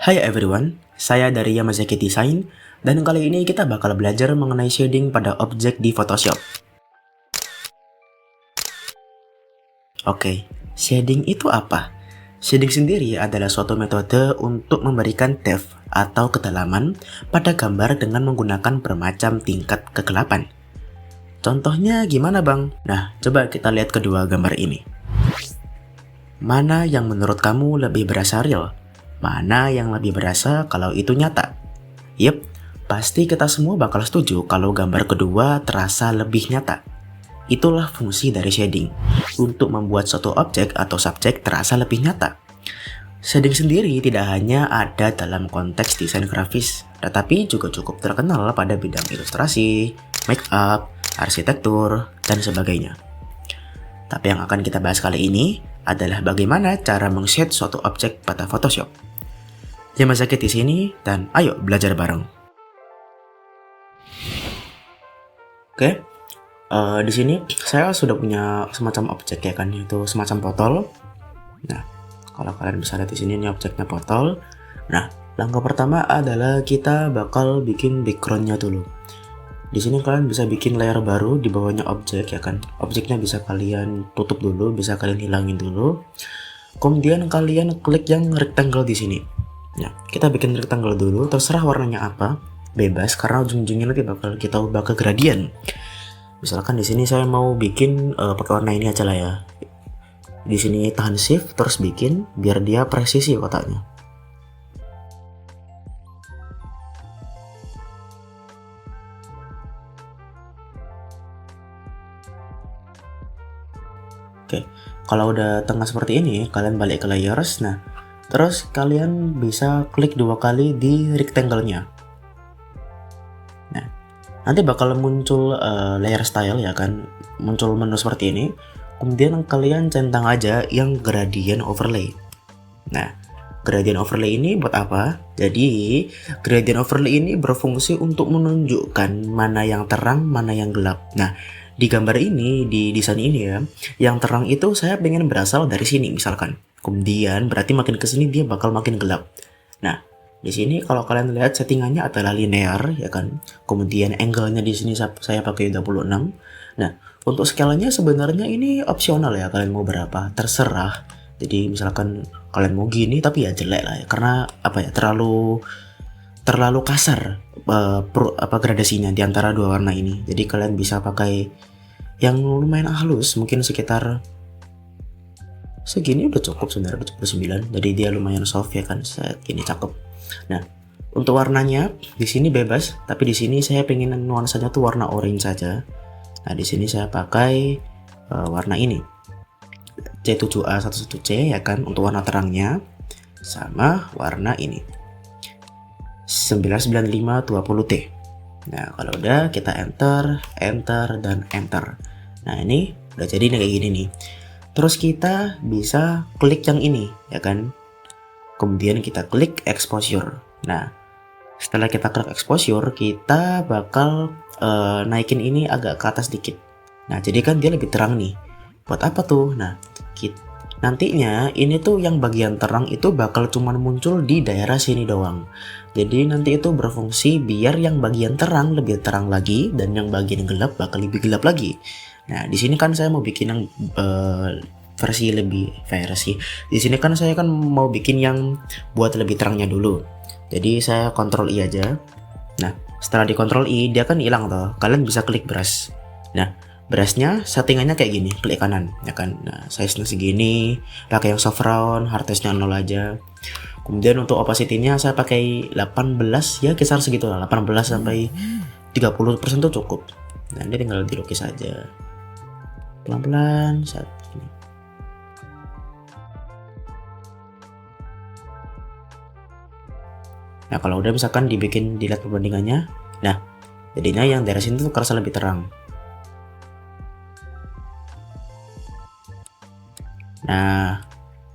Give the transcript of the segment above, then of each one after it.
Hai everyone, saya dari Yamazaki Design dan kali ini kita bakal belajar mengenai shading pada objek di Photoshop. Oke, shading itu apa? Shading sendiri adalah suatu metode untuk memberikan depth atau kedalaman pada gambar dengan menggunakan bermacam tingkat kegelapan. Contohnya gimana bang? Nah, coba kita lihat kedua gambar ini. Mana yang menurut kamu lebih berasa real? Mana yang lebih berasa kalau itu nyata? Yep, pasti kita semua bakal setuju kalau gambar kedua terasa lebih nyata. Itulah fungsi dari shading, untuk membuat suatu objek atau subjek terasa lebih nyata. Shading sendiri tidak hanya ada dalam konteks desain grafis, tetapi juga cukup terkenal pada bidang ilustrasi, make up, arsitektur, dan sebagainya. Tapi yang akan kita bahas kali ini adalah bagaimana cara meng-shade suatu objek pada Photoshop. Yamazaki di sini dan ayo belajar bareng. Oke, di sini saya sudah punya semacam objek ya kan, itu semacam botol. Nah, kalau kalian bisa lihat di sini ini objeknya botol. Nah, langkah pertama adalah kita bakal bikin backgroundnya dulu. Di sini kalian bisa bikin layer baru di bawahnya objek ya kan. Objeknya bisa kalian tutup dulu, bisa kalian hilangin dulu. Kemudian kalian klik yang rectangle di sini. Nah, kita bikin rectangle dulu, terserah warnanya apa, bebas karena ujung-ujungnya nanti bakal kita ubah ke gradient. Misalkan di sini saya mau bikin pakai warna ini aja lah ya. Di sini tahan shift terus bikin biar dia presisi kotaknya. Oke, kalau udah tengah seperti ini, kalian balik ke layers. Nah, terus kalian bisa klik 2 kali di rectangle-nya. Nah, nanti bakal muncul layer style ya kan, muncul menu seperti ini. Kemudian kalian centang aja yang gradient overlay. Nah, gradient overlay ini buat apa? Jadi, gradient overlay ini berfungsi untuk menunjukkan mana yang terang, mana yang gelap. Nah, di gambar ini, di desain ini ya, yang terang itu saya pengen berasal dari sini misalkan. Kemudian berarti makin ke sini dia bakal makin gelap. Nah, di sini kalau kalian lihat settingannya adalah linear ya kan. Kemudian angle-nya di sini saya pakai 26. Nah, untuk skalanya sebenarnya ini opsional ya, kalian mau berapa terserah. Jadi misalkan kalian mau gini tapi ya jelek lah ya, karena apa ya, terlalu kasar gradasinya di antara dua warna ini. Jadi kalian bisa pakai yang lumayan halus, mungkin sekitar segini udah cukup sebenarnya, 79. Jadi dia lumayan soft ya kan, set gini cakep. Nah, untuk warnanya di sini bebas, tapi di sini saya pengen nuansanya tuh warna orange saja. Nah, di sini saya pakai warna ini C7A11C ya kan untuk warna terangnya, sama warna ini 99520T. Nah, kalau udah kita enter dan enter. Nah, ini udah jadi nih kayak gini nih. Terus kita bisa klik yang ini ya kan. Kemudian kita klik exposure. Nah, setelah kita klik exposure, kita bakal naikin ini agak ke atas dikit. Nah, jadi kan dia lebih terang nih. Buat apa tuh? Nah, nantinya ini tuh yang bagian terang itu bakal cuman muncul di daerah sini doang. Jadi nanti itu berfungsi biar yang bagian terang lebih terang lagi dan yang bagian gelap bakal lebih gelap lagi. Nah, di sini kan saya mau bikin yang versi. Di sini kan saya kan mau bikin yang buat lebih terangnya dulu. Jadi saya Ctrl I aja. Nah, setelah di Ctrl I dia kan hilang toh. Kalian bisa klik brush. Nah, brushnya settingannya kayak gini, klik kanan ya kan. Nah, size-nya segini, pakai yang soft round, hardness-nya 0 aja. Kemudian untuk opacity-nya saya pakai 18 ya, kisar segitu lah, 18 sampai 30% tuh cukup. Nah, ini tinggal dilukis aja. Pelan-pelan saat ini. Nah, kalau udah misalkan dilihat perbandingannya. Nah, jadinya yang dari sini tuh kerasa lebih terang. Nah,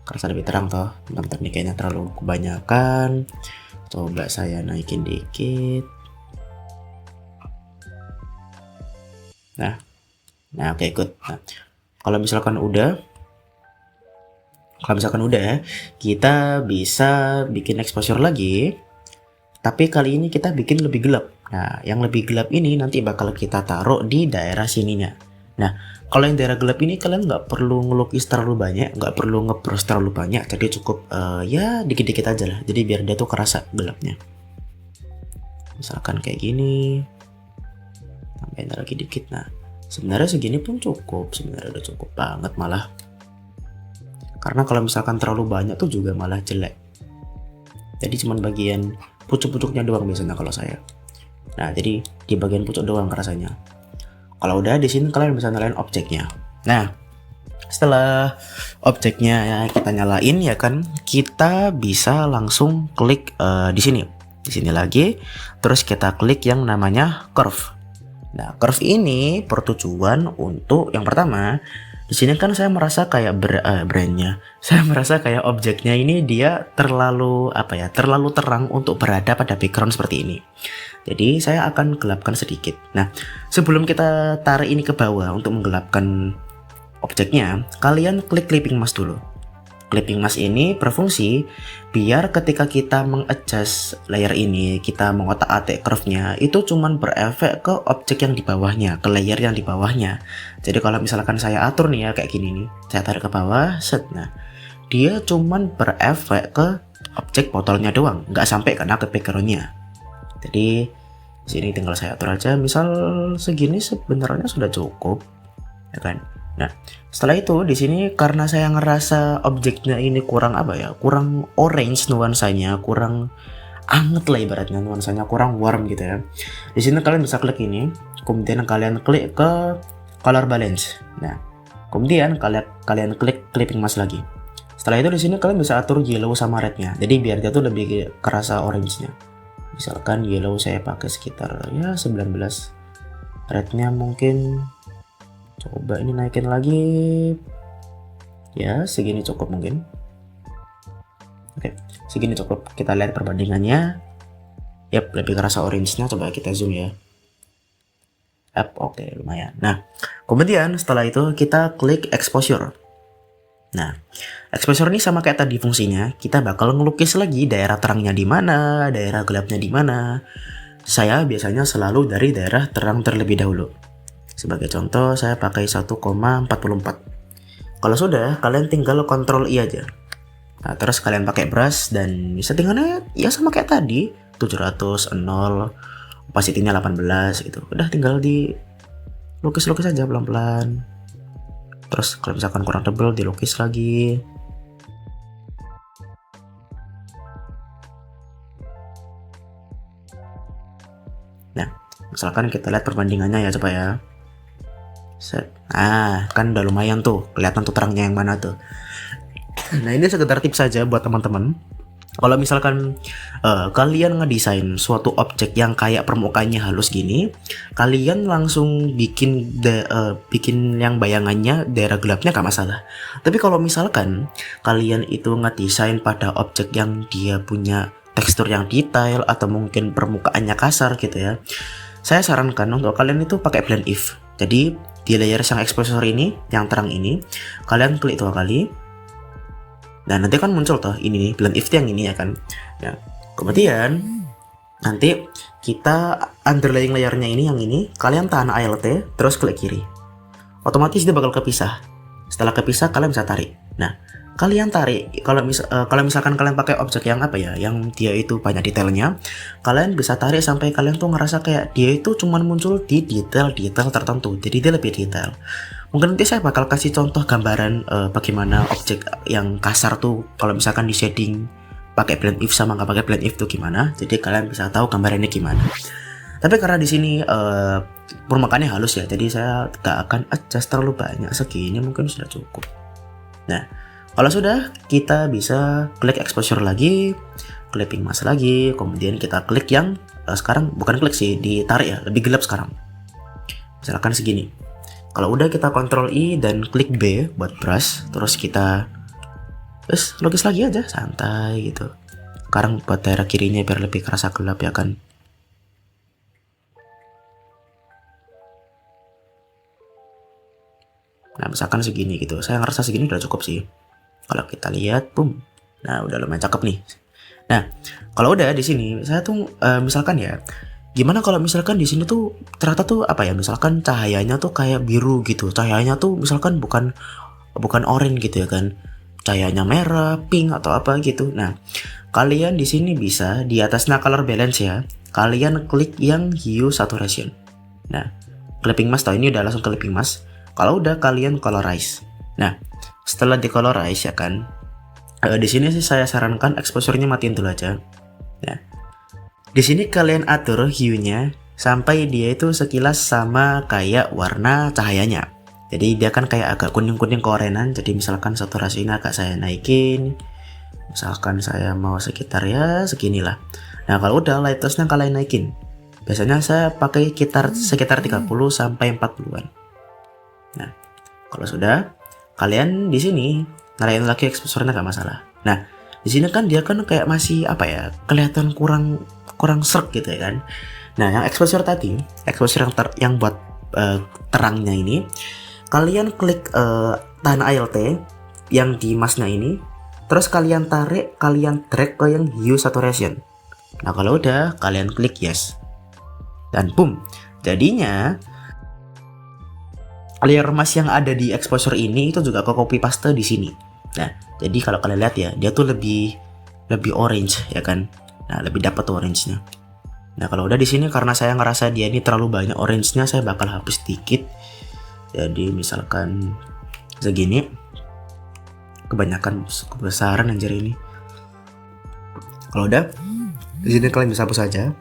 kerasa lebih terang toh. Bentar nih kayaknya terlalu kebanyakan. Coba saya naikin dikit. Nah, oke, good. Nah, kalau misalkan udah, Kalau misalkan udah, kita bisa bikin exposure lagi. Tapi kali ini kita bikin lebih gelap. Nah, yang lebih gelap ini nanti bakal kita taruh di daerah sininya. Nah, kalau yang daerah gelap ini kalian nggak perlu ngelukis terlalu banyak, nggak perlu ngebrush terlalu banyak, jadi cukup ya dikit-dikit aja lah. Jadi biar dia tuh kerasa gelapnya. Misalkan kayak gini, tambahin lagi dikit. Nah, sebenarnya segini pun cukup, sebenarnya udah cukup banget malah. Karena kalau misalkan terlalu banyak tuh juga malah jelek. Jadi cuman bagian pucuk-pucuknya doang biasanya kalau saya. Nah, jadi di bagian pucuk doang rasanya. Kalau udah di sini kalian bisa nyalain objeknya. Nah, setelah objeknya ya kita nyalain ya kan, kita bisa langsung klik di sini. Di sini lagi, terus kita klik yang namanya curve. Nah, curve ini bertujuan untuk yang pertama, di sini kan saya merasa kayak brandnya, saya merasa kayak objeknya ini dia terlalu terlalu terang untuk berada pada background seperti ini. Jadi saya akan gelapkan sedikit. Nah, sebelum kita tarik ini ke bawah untuk menggelapkan objeknya, kalian klik clipping mask dulu. Clipping mask ini berfungsi biar ketika kita mengadjust layer ini, kita mengotak-atik curve-nya, itu cuman berefek ke objek yang di bawahnya, ke layer yang di bawahnya. Jadi kalau misalkan saya atur nih ya kayak gini nih, saya tarik ke bawah, set. Nah, dia cuman berefek ke objek botolnya doang, nggak sampai kena ke background-nya. Jadi di sini tinggal saya atur aja, misal segini sebenarnya sudah cukup, ya kan? Nah, setelah itu di sini karena saya ngerasa objeknya ini kurang kurang orange nuansanya, kurang anget lah ibaratnya nuansanya, kurang warm gitu ya. Di sini kalian bisa klik ini, kemudian kalian klik ke color balance. Nah, kemudian kalian klik clipping mask lagi. Setelah itu di sini kalian bisa atur yellow sama rednya. Jadi biar dia tuh lebih kerasa orange-nya. Misalkan yellow saya pakai sekitar ya 19. Rednya mungkin coba ini naikin lagi ya, segini cukup mungkin. Oke, segini cukup. Kita lihat perbandingannya. Yap, lebih kerasa orange-nya. Coba kita zoom ya. Oke, lumayan. Nah, kemudian setelah itu kita klik exposure. Nah, exposure ini sama kayak tadi fungsinya. Kita bakal ngelukis lagi daerah terangnya di mana, daerah gelapnya di mana. Saya biasanya selalu dari daerah terang terlebih dahulu. Sebagai contoh, saya pakai 1,44. Kalau sudah, kalian tinggal Ctrl I aja. Nah, terus kalian pakai brush dan settingannya ya sama kayak tadi, 700, 0, opacity-nya 18 gitu. Udah tinggal di lukis-lukis aja pelan-pelan. Terus kalau misalkan kurang tebal, dilukis lagi. Nah, misalkan kita lihat perbandingannya ya, coba ya. Set. Nah, kan udah lumayan tuh, kelihatan tuh terangnya yang mana tuh. Nah, ini sekedar tips saja buat teman-teman. Kalau misalkan kalian ngedesain suatu objek yang kayak permukaannya halus gini, kalian langsung bikin yang bayangannya daerah gelapnya gak masalah. Tapi kalau misalkan kalian itu ngedesain pada objek yang dia punya tekstur yang detail atau mungkin permukaannya kasar gitu ya, saya sarankan untuk kalian itu pakai blend if. Jadi di layer yang exposure ini, yang terang ini, kalian klik 2 kali. Nah, nanti kan muncul tuh ini nih, blend if yang ini ya kan. Nah, kemudian nanti kita underlying layernya ini, yang ini, kalian tahan Alt, terus klik kiri. Otomatis dia bakal kepisah. Setelah kepisah, kalian bisa tarik. Nah, kalian tarik, kalau misalkan kalian pakai objek yang yang dia itu banyak detailnya, kalian bisa tarik sampai kalian tuh ngerasa kayak dia itu cuman muncul di detail-detail tertentu, jadi dia lebih detail. Mungkin nanti saya bakal kasih contoh gambaran bagaimana objek yang kasar tuh kalau misalkan di shading pakai blend if sama nggak pakai blend if tuh gimana, jadi kalian bisa tahu gambarannya gimana. Tapi karena di sini permukaannya halus ya, jadi saya gak akan adjust terlalu banyak, segini mungkin sudah cukup. Nah, kalau sudah, kita bisa klik exposure lagi, clipping mask lagi, kemudian kita klik yang sekarang bukan klik sih, ditarik ya, lebih gelap sekarang. Misalkan segini. Kalau udah kita Ctrl I dan klik B buat brush, terus kita lukis lagi aja, santai gitu. Sekarang buat daerah kirinya biar lebih kerasa gelap ya kan. Nah, misalkan segini gitu. Saya ngerasa segini udah cukup sih. Kalau kita lihat, boom. Nah, udah lumayan cakep nih. Nah, kalau udah di sini saya tuh misalkan ya, gimana kalau misalkan di sini tuh ternyata tuh apa ya, misalkan cahayanya tuh kayak biru gitu. Cahayanya tuh misalkan bukan orange gitu ya kan. Cahayanya merah, pink atau apa gitu. Nah, kalian di sini bisa di atasnya color balance ya. Kalian klik yang hue saturation. Nah, clipping mask, ini udah langsung clipping mask. Kalau udah kalian colorize. Nah, setelah di colorize ya kan, di sini sih saya sarankan exposure-nya matiin dulu aja. Nah, di sini kalian atur hue-nya sampai dia itu sekilas sama kayak warna cahayanya. Jadi dia kan kayak agak kuning-kuning keorenan. Jadi misalkan saturasi ini agak saya naikin. Misalkan saya mau sekitar ya seginilah. Nah, kalau udah lightness-nya kalian naikin. Biasanya saya pakai sekitar 30 sampai 40-an. Nah, kalau sudah, kalian di sini narain lagi exposure-nya gak masalah. Nah, di sini kan dia kan kayak masih apa ya, kelihatan kurang serk gitu ya kan. Nah, yang exposure tadi, exposure yang buat terangnya ini, kalian klik tahan ALT yang di masknya ini, terus kalian tarik, kalian drag ke yang hue saturation. Nah, kalau udah, kalian klik yes. Dan boom, jadinya layer mask yang ada di exposure ini itu juga ke copy paste di sini. Nah, jadi kalau kalian lihat ya, dia tuh lebih orange ya kan. Nah, lebih dapat orange-nya. Nah, kalau udah di sini karena saya ngerasa dia ini terlalu banyak orange-nya, saya bakal hapus sedikit. Jadi misalkan segini. Kebanyakan kebesaran anjir ini. Kalau udah, di sini kalian bisa hapus aja.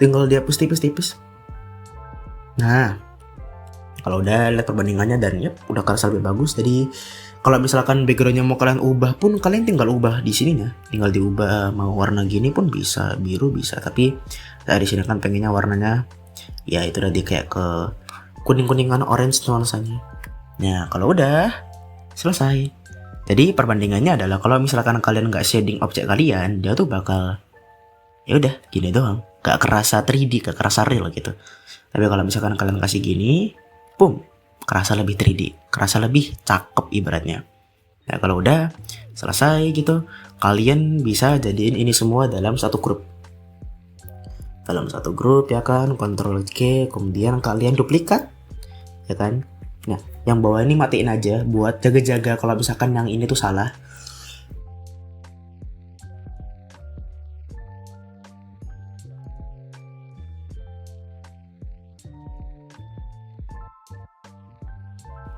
Tinggal dihapus tipis-tipis. Nah, kalau udah lihat perbandingannya dan ya udah kerasa lebih bagus. Jadi kalau misalkan backgroundnya mau kalian ubah pun kalian tinggal ubah di sininya. Tinggal diubah mau warna gini pun bisa, biru bisa. Tapi saya di sini kan pengennya warnanya ya itu udah kayak ke kuning-kuningan orange nuansanya. Nah, kalau udah selesai. Jadi perbandingannya adalah kalau misalkan kalian nggak shading objek kalian, dia tuh bakal ya udah gini doang, gak kerasa 3D, gak kerasa real gitu. Tapi kalau misalkan kalian kasih gini, boom, kerasa lebih 3D, kerasa lebih cakep ibaratnya. Nah, kalau udah selesai gitu, kalian bisa jadiin ini semua dalam satu grup. Dalam satu grup ya kan, Ctrl K, kemudian kalian duplikat ya kan. Nah, yang bawah ini matiin aja buat jaga-jaga kalau misalkan yang ini tuh salah.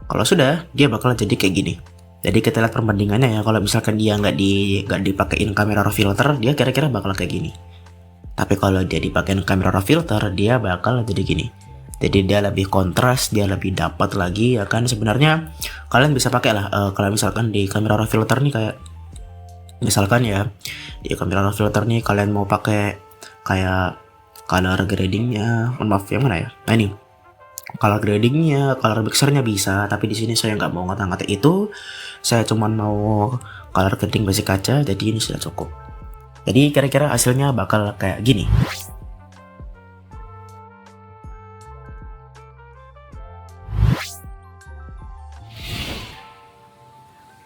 Kalau sudah, dia bakal jadi kayak gini. Jadi kita lihat perbandingannya ya. Kalau misalkan dia nggak dipakein kamera raw filter, dia kira-kira bakal kayak gini. Tapi kalau dia dipakein kamera raw filter, dia bakal jadi gini. Jadi dia lebih kontras, dia lebih dapat lagi ya kan. Sebenarnya kalian bisa pakai lah. Kalau misalkan di kamera raw filter nih kayak, misalkan ya di kamera raw filter nih kalian mau pakai kayak color gradingnya, maaf yang mana ya? Nah ini. Color gradingnya, color mixernya bisa, tapi di sini saya nggak mau ngata-ngatik itu. Saya cuma mau color grading basic aja, jadi ini sudah cukup. Jadi kira-kira hasilnya bakal kayak gini.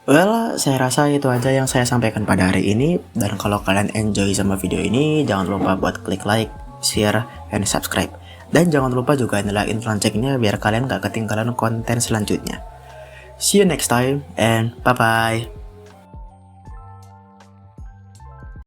Well, saya rasa itu aja yang saya sampaikan pada hari ini. Dan kalau kalian enjoy sama video ini, jangan lupa buat klik like, share, and subscribe. Dan jangan lupa juga nyalain loncengnya biar kalian gak ketinggalan konten selanjutnya. See you next time and bye-bye.